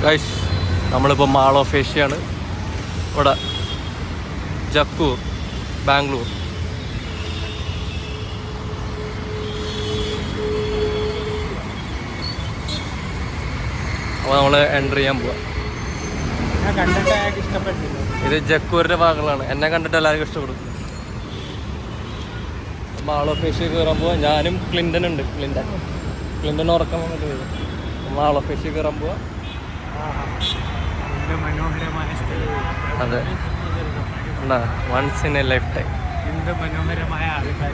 Guys, നമ്മളിപ്പോൾ mall of ഏഷ്യയാണ്. ഇവിടെ ജക്കൂർ, ബാംഗ്ലൂർ. അപ്പോൾ നമ്മൾ എൻ്റർ ചെയ്യാൻ പോവാം. ഇത് ജക്കൂരിൻ്റെ ഭാഗങ്ങളാണ്. എന്നെ കണ്ടിട്ട് എല്ലാവർക്കും ഇഷ്ടപ്പെടും. മാൾ ഓഫ് ഏഷ്യ കയറാൻ പോവാം. ഞാനും ക്ലിൻ്റൺ ഉണ്ട്. ക്ലിൻ്റൺ ഉറക്കം വന്നിട്ട് വരും. മാൾ ഓഫ് ഏഷ്യ കയറാൻ പോവാം. മനോഹരമായ അതെ, once in a life time. മനോഹരമായ ആൾക്കാർ,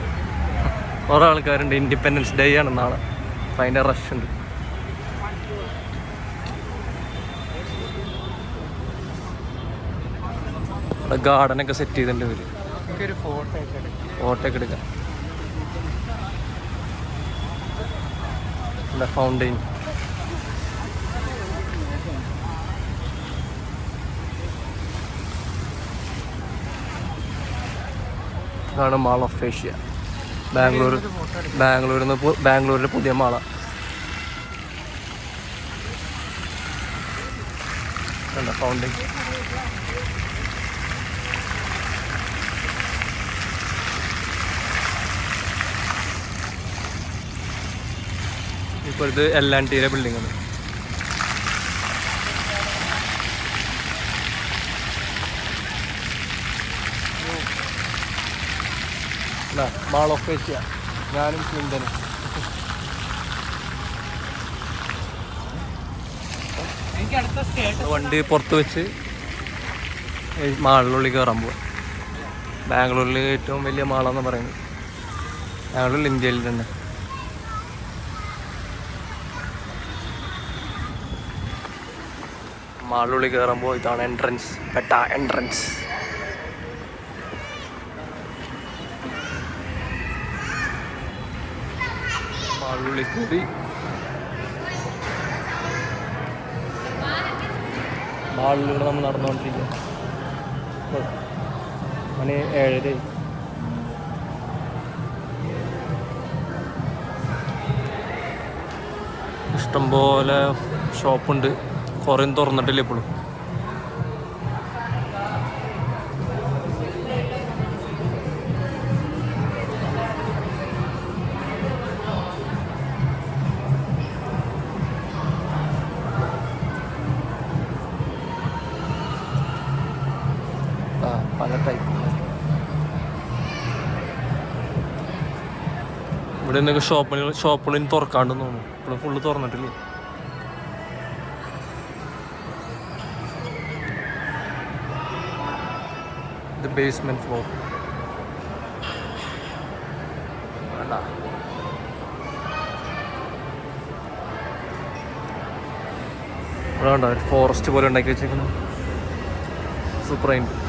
കുറേ ആൾക്കാരുണ്ട്. ഇൻഡിപെൻഡൻസ് ഡേ ആണ് നാളെ. അപ്പം അതിൻ്റെ റഷ് ഉണ്ട്. ഇവിടെ ഗാർഡനൊക്കെ സെറ്റ് ചെയ്തിട്ടുണ്ട് ഇവർ. എനിക്കൊരു ഫോട്ടോ ഒക്കെ എടുക്കാം. ഫൗണ്ടെയിൻ. ഇതാണ് മാൾ ഓഫ് ഏഷ്യ. ബാംഗ്ലൂരിൽ പുതിയ മാളാണ്. ഫൗണ്ടെയിൻ. ഇപ്പോൾ ഇത് L&Tയുടെ ബിൽഡിംഗ് ആണ്. Mall of Asia. ഞാനും ക്ലിൻ്റനും. വണ്ടി പുറത്ത് വെച്ച് മാളിനുള്ളിൽ കയറാൻ പോവാം. ബാംഗ്ലൂരിൽ ഏറ്റവും വലിയ മാളാന്ന് പറയുന്നത്. ബാംഗ്ലൂരിൽ ഇന്ത്യയിൽ തന്നെ. മാളിനുള്ളിൽ കയറുമ്പോൾ ഇതാണ് എൻട്രൻസ്. എൻട്രൻസ്. മാളിനുള്ളിൽ കൂടി മാളിലൂടെ നമ്മൾ നടന്നുകൊണ്ടിരിക്കുക. മണി 7:30. ഇഷ്ടംപോലെ ഷോപ്പുണ്ട്. കുറേ തുറന്നിട്ടില്ല ഇപ്പോഴും. പല ടൈപ്പ്. ഇവിടെ എന്തൊക്കെ ഷോപ്പുകളിൽ തുറക്കാണ്ടെന്ന് തോന്നുന്നു. ഇവിടെ ഫുള്ള് തുറന്നിട്ടില്ല. The basement floor. ഇവിടെ ഒരു ഫോറസ്റ്റ് പോലെ ഉണ്ടാക്കി വെച്ചേക്കുന്നു. സൂപ്പറായിട്ട്.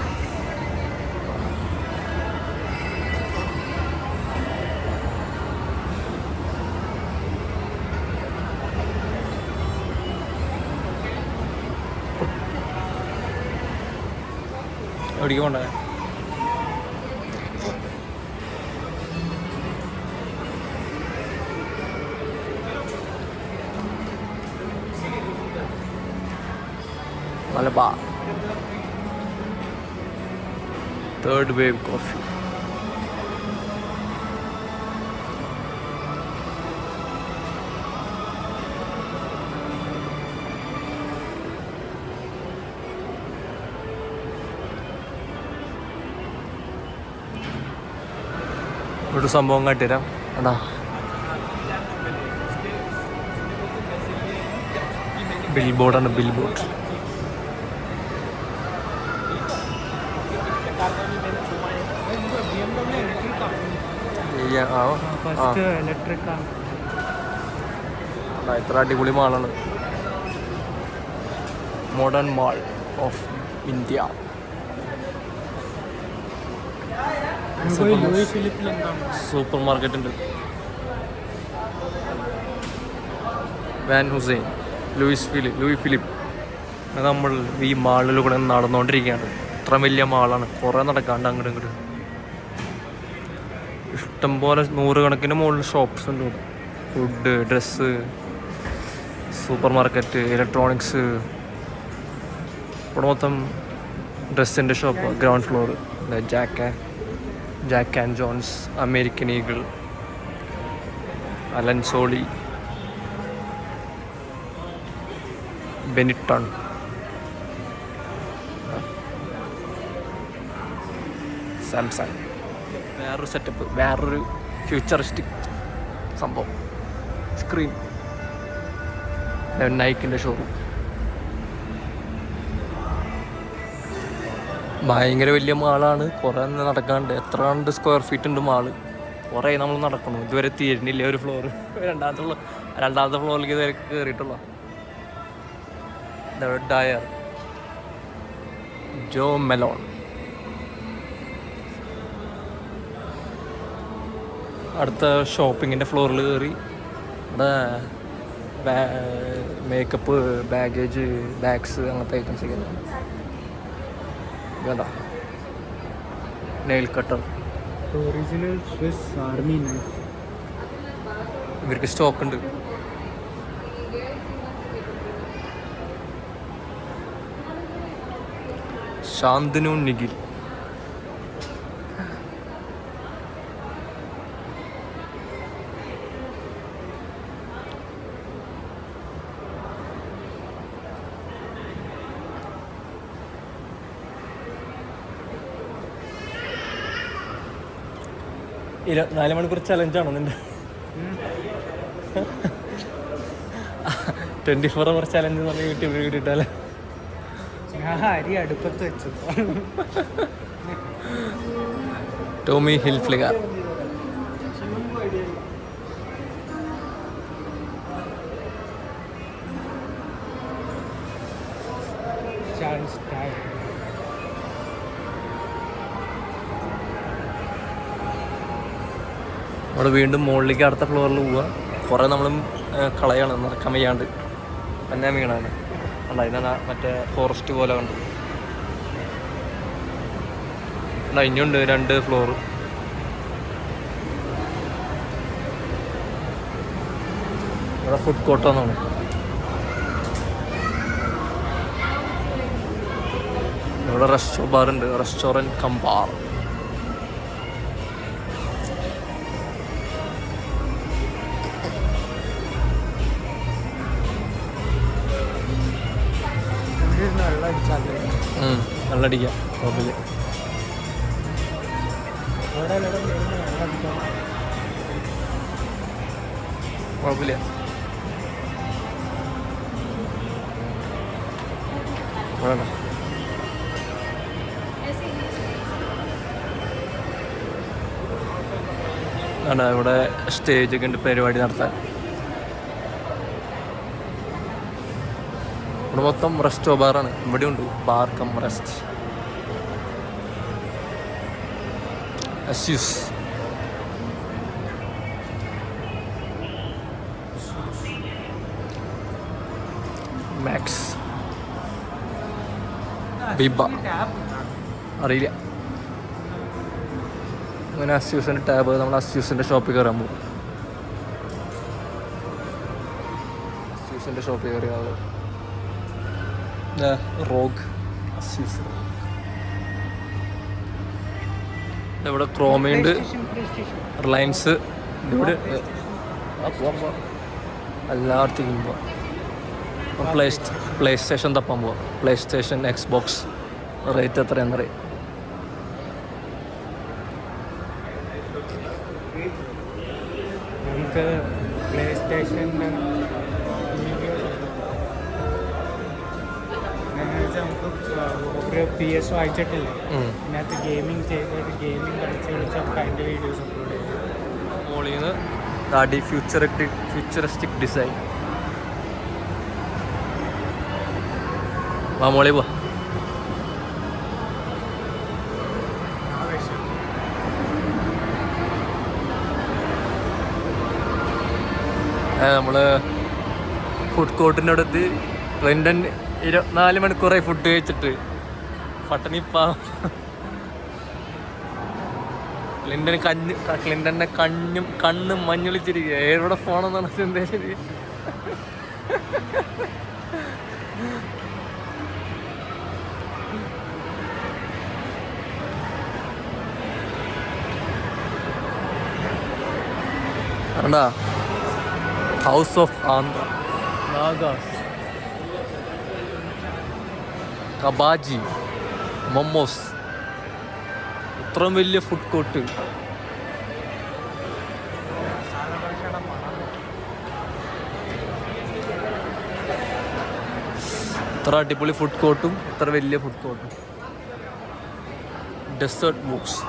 എവിടേക്ക് പോണ്ടേ? Malabar third wave coffee. ഒരു സംഭവം കാട്ടിത്തരാം. എടാ, ബിൽ ബോർഡാണ്. Bill board. ഇത്ര അടിപൊളി മാളാണ്. Modern mall of India. Super market ഉണ്ട്. Van Heusen, Louis Philippe. നമ്മൾ ഈ മാളിലൂടെ നടന്നുകൊണ്ടിരിക്കുകയാണ്. ഇത്ര വലിയ മാളാണ്. കുറേ നടക്കാണ്ട് അങ്ങോട്ടും ഇങ്ങോട്ടും. ഇഷ്ടംപോലെ 100 കണക്കിന് മുകളിൽ ഷോപ്പ്സ് ഉണ്ട്. Food, dress, super market, electronics, ഇവിടെ മൊത്തം ഡ്രസ്സിൻ്റെ shop. Ground floor Jack and Jones, American Eagle, Allen Solly, Benetton, Samsung. വേറൊരു സെറ്റപ്പ്, വേറൊരു ഫ്യൂച്ചറിസ്റ്റിക് സംഭവം. സ്ക്രീൻ, നൈക്കിൻ്റെ ഷോറൂം. ഭയങ്കര വലിയ മാളാണ്. കുറേ നടക്കാണ്ട്. എത്ര കണ്ട് സ്ക്വയർ ഫീറ്റ് ഉണ്ട് മാള്. കുറേ നമ്മൾ നടക്കണം. ഇതുവരെ തീരുന്നില്ല ഒരു ഫ്ലോർ. രണ്ടാമത്തെ ഫ്ലോറിലേക്ക് ഇതുവരെ കയറിയിട്ടുള്ള. ഡയർ, ജോ മെലോൺ. അടുത്ത ഷോപ്പിങ്ങിൻ്റെ ഫ്ലോറിൽ കയറി. ഇവിടെ മേക്കപ്പ്, ബാഗേജ്, ബാഗ്സ്, അങ്ങനത്തെ ഐറ്റംസ് ഒക്കെ വേണ്ട. Nail cutter, original Swiss army knife. ഇവർക്ക് സ്റ്റോക്ക് ഉണ്ട്. ശാന്തനു നിഖിൽ. നാല് മണിക്കൂർ ചലഞ്ചാണോ നിന്റെ? 24 hour ചലഞ്ച് എന്ന് പറഞ്ഞ യൂട്യൂബിൽ കിട്ടിയിട്ടല്ലേ? ഞാൻ അരി അടുപ്പത്ത് വെച്ചു. Tommy Hilfiger. ചാൾസ് ടയർ. അവിടെ വീണ്ടും മുകളിലേക്ക് അടുത്ത ഫ്ലോറിൽ പോവുക. കുറേ നമ്മളും കളയാണ്, നടക്കാൻ വയ്യാണ്ട് തന്നെ വീണാണ്. അല്ല, ഇതാണ് മറ്റേ ഫോറസ്റ്റ് പോലെ കണ്ടു. ഇനിയുണ്ട് 2 ഫ്ലോർ. ഇവിടെ ഫുഡ് കോർട്ടാന്നാണ്. ഇവിടെ ബാർ ഉണ്ട്, റെസ്റ്റോറൻറ്റ് കം ബാർ. വെള്ളടിക്കാം കുഴപ്പമില്ല. കുഴപ്പമില്ല. ഇവിടെ സ്റ്റേജൊക്കെ ഉണ്ട് പരിപാടി നടത്താൻ. ഇവിടെ മൊത്തം റെസ്റ്റോ ബാറാണ്. ഇവിടെ ഉണ്ട് bar cum rest. Asus, Max, Biba അറിയില്ല. അങ്ങനെ അസ്യൂസിൻ്റെ ടാബ്. നമ്മൾ അസ്യൂസിൻ്റെ ഷോപ്പിൽ കയറാൻ പോകും. അസ്യൂസിൻ്റെ ഷോപ്പിൽ കയറിയ റോഗ് അസ്യൂസ്. ഇവിടെ ക്രോമയുണ്ട്, റിലയൻസ്. ഇവിടെ എല്ലായിടത്തേക്കും പോവാം. പ്ലേ സ്റ്റേഷൻ തപ്പാൻ പോവാം. PlayStation, Xbox. Rate എത്രയാണെന്നറിയാം. നമുക്ക് പ്ലേ സ്റ്റേഷൻ്റെ നമുക്ക് PS വായിച്ചിട്ടില്ല. ഇതിനകത്ത് ഗെയിമിംഗ് ചെയ്തിട്ട് ഗെയിമിംഗ് കളിച്ച് നമുക്ക് അതിൻ്റെ വീഡിയോസ് അപ്ലോഡ് ചെയ്യും. മോളിൽ നിന്ന് ഡാഡി ഫ്യൂച്ചറിസ്റ്റിക് ഡിസൈൻ. വാ മോളി പോവാ. നമ്മൾ ഫുഡ് കോർട്ടിൻ്റെ അടുത്ത് ക്ലിൻ്റൺ 24 മണിക്കൂറായി ഫുഡ് കഴിച്ചിട്ട് പട്ടണിപ്പാ. ക്ലിൻ്റൻ്റെ കണ്ണും മഞ്ഞളിച്ചിരിക്കുക. എവിടെ ഫോണെന്നാണ് ചിന്തേശരി. കണ്ടാ ഹൗസ് ഓഫ് ആന്ധ്ര, നാഗാസ്, കബാജി, മൊമോസ്. ഇത്രയും വലിയ ഫുഡ് കോർട്ട്. ഇത്ര അടിപൊളി ഫുഡ് കോർട്ടും ഇത്ര വലിയ ഫുഡ് കോർട്ടും. Desert books.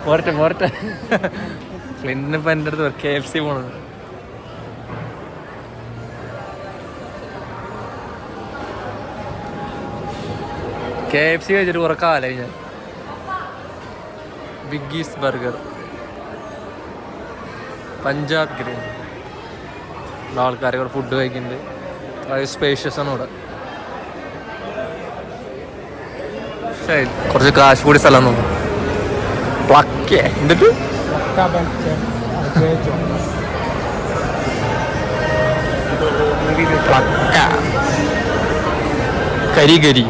പോരട്ടെ ഫ്ലിന്റിനിപ്പോൾ എൻ്റെ അടുത്ത് KFC പോണത്. KFC കഴിച്ചിട്ട് കുറെ കാലമായി ഞാൻ. ബിഗ്ഗീസ് ബർഗർ, പഞ്ചാബ് ഗ്രീൻ. ആൾക്കാരെ ഇവിടെ ഫുഡ് കഴിക്കുന്നുണ്ട്. വളരെ സ്പേഷ്യസ് ആണ് ഇവിടെ. ശരി, കുറച്ച് കാശ് കൂടി സ്ഥലം തോന്നുന്നു. പ്ലക്കേ എന്നിട്ട് കരി കരി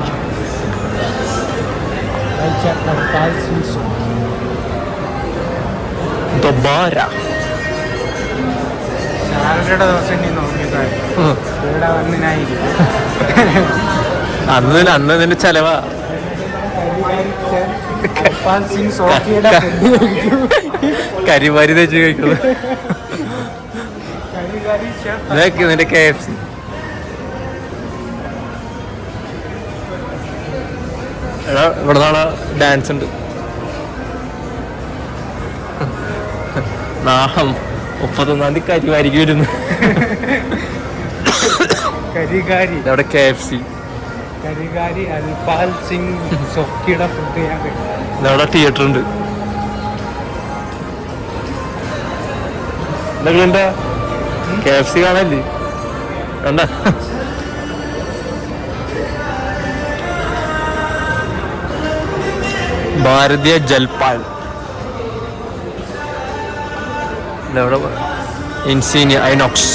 സാലറിയുടെ ദിവസം നീ നോക്കിയതായി ഇവിടെ വന്ന് ഞാൻ അന്ന് ഇതിന്റെ ചെലവാ. കരിമാരി തേച്ച് കഴിക്കുന്നത് നിന്റെ KFC. എടാ ഇവിടെ നാളെ ഡാൻസ് ഉണ്ട്. 31 കരിമാരിക്ക് വരുന്നു. അവിടെ KFC. കരികാരി അൽപാൽ സിംഗ് സൊക്കിയുടെ ഫുഡ് ഞാൻ കഴിക്കും. അവിടെ തിയേറ്റർ ഉണ്ട്. എന്താ KFC കാണല്ലേ? കണ്ട ഭാരതീയ ജൽപാൽ. ഇൻസീനിയ ഐനോക്സ്.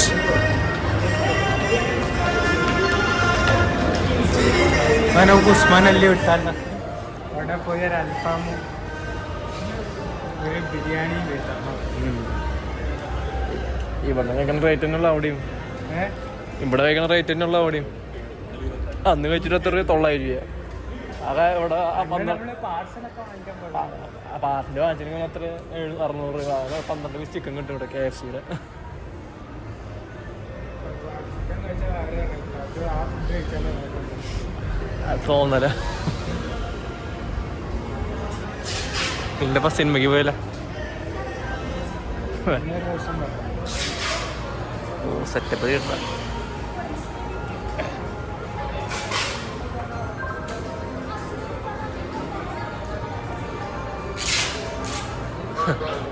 നമുക്ക് ഉസ്മാൻ അല്ലി വിട്ടാൽ അവിടെ പോയി ഒരു അൽഫാമും ഒരു ബിരിയാണിയും കിട്ടാം. ഇവിടെ കഴിക്കുന്ന റേറ്റ് തന്നെയുള്ള അവിടെയും ഇവിടെ കഴിക്കുന്ന റേറ്റ് തന്നെയുള്ള അവിടെയും. അന്ന് കഴിച്ചിട്ട് എത്ര രൂപ? 900 രൂപ. അതെ ഇവിടെ പാർസല് വാങ്ങിച്ചിരിക്കുന്ന അത്ര 600 രൂപ. 12 പീസ് ചിക്കൻ കിട്ടും ഇവിടെ KFCയുടെ. തോന്നല. പിന്നെ ഇപ്പൊ സിനിമയ്ക്ക് പോയല്ല. സെറ്റപ്പ് കിട്ട.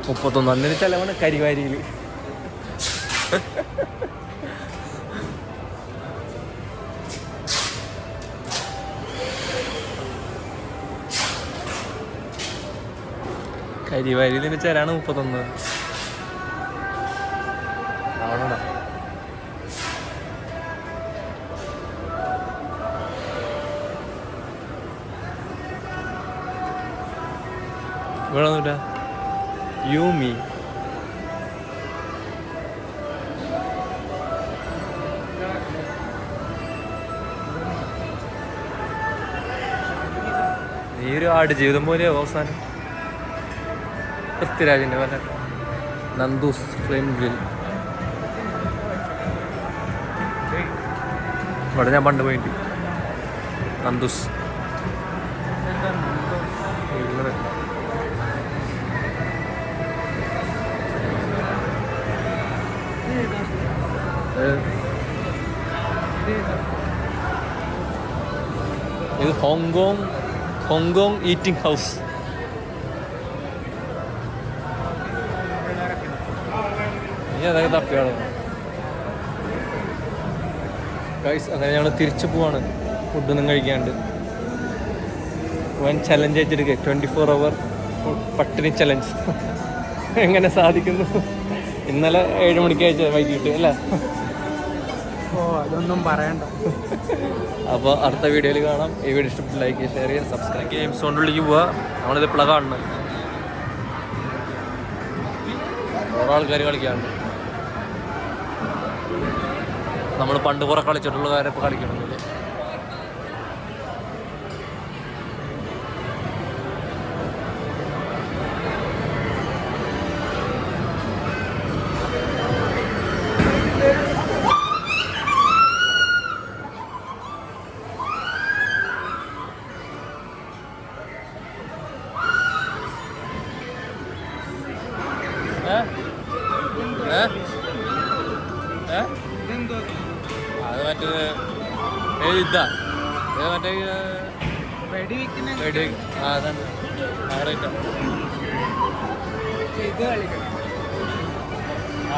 മുപ്പത്തൊന്നാം ചെലവാണ് കരിവാരിയില്. കരിവാരിയിൽ ചേരാണ് 31. ആവണോ? ഇവിടെ ഒന്നുമില്ല. യൂമി നീ ഒരു ആടുജീവിതം പോലെ അവസാനം. പൃഥ്വിരാജിന്റെ പോലെ. Nandu's flame grill. ഇവിടെ ഞാൻ പണ്ട് പോയിട്ട് നന്ദൂസ്. ഇത് ഹോങ്കോങ് ഈറ്റിംഗ് ഹൗസ്. ഇനി അതൊക്കെ തപ്പിയാണ് ഗൈസ്. അങ്ങനെ ഞങ്ങൾ തിരിച്ചു പോവാണ് ഫുഡൊന്നും കഴിക്കാണ്ട്. വൻ ചലഞ്ച് വെച്ചെടുക്കുക. 24 hour പട്ടിണി ചലഞ്ച്. എങ്ങനെ സാധിക്കുന്നു? ഇന്നലെ 7 മണിക്ക് അയച്ച വൈകിട്ട് അല്ല. ഓ അതൊന്നും പറയണ്ട. അപ്പോൾ അടുത്ത വീഡിയോയിൽ കാണാം. ഈ വീഡിയോ ഇഷ്ടപ്പെട്ട് ലൈക്ക് ഷെയർ ചെയ്യുക സബ്സ്ക്രൈബ്. ഗെയിംസ് സോണിലേക്ക് പോവുക. നമ്മളിത് ഇപ്പോഴാണ് കാണുന്നത്. ഓരോ ആൾക്കാർ കളിക്കാറുണ്ട്. നമ്മൾ പണ്ട് കുറെ കളിച്ചിട്ടുള്ള കാര്യം ഇപ്പോൾ കളിക്കണമെന്നില്ല. അത് മറ്റേ ഇതാ മറ്റേ വെടി അതന്നെ ഇത് കളിക്കണം.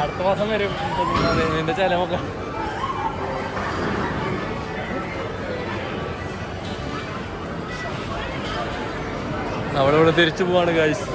അടുത്ത മാസം വരും നിന്റെ ചിലവൊക്കെ. നമ്മളിവിടെ തിരിച്ചു പോവാണ് ഗൈസ്.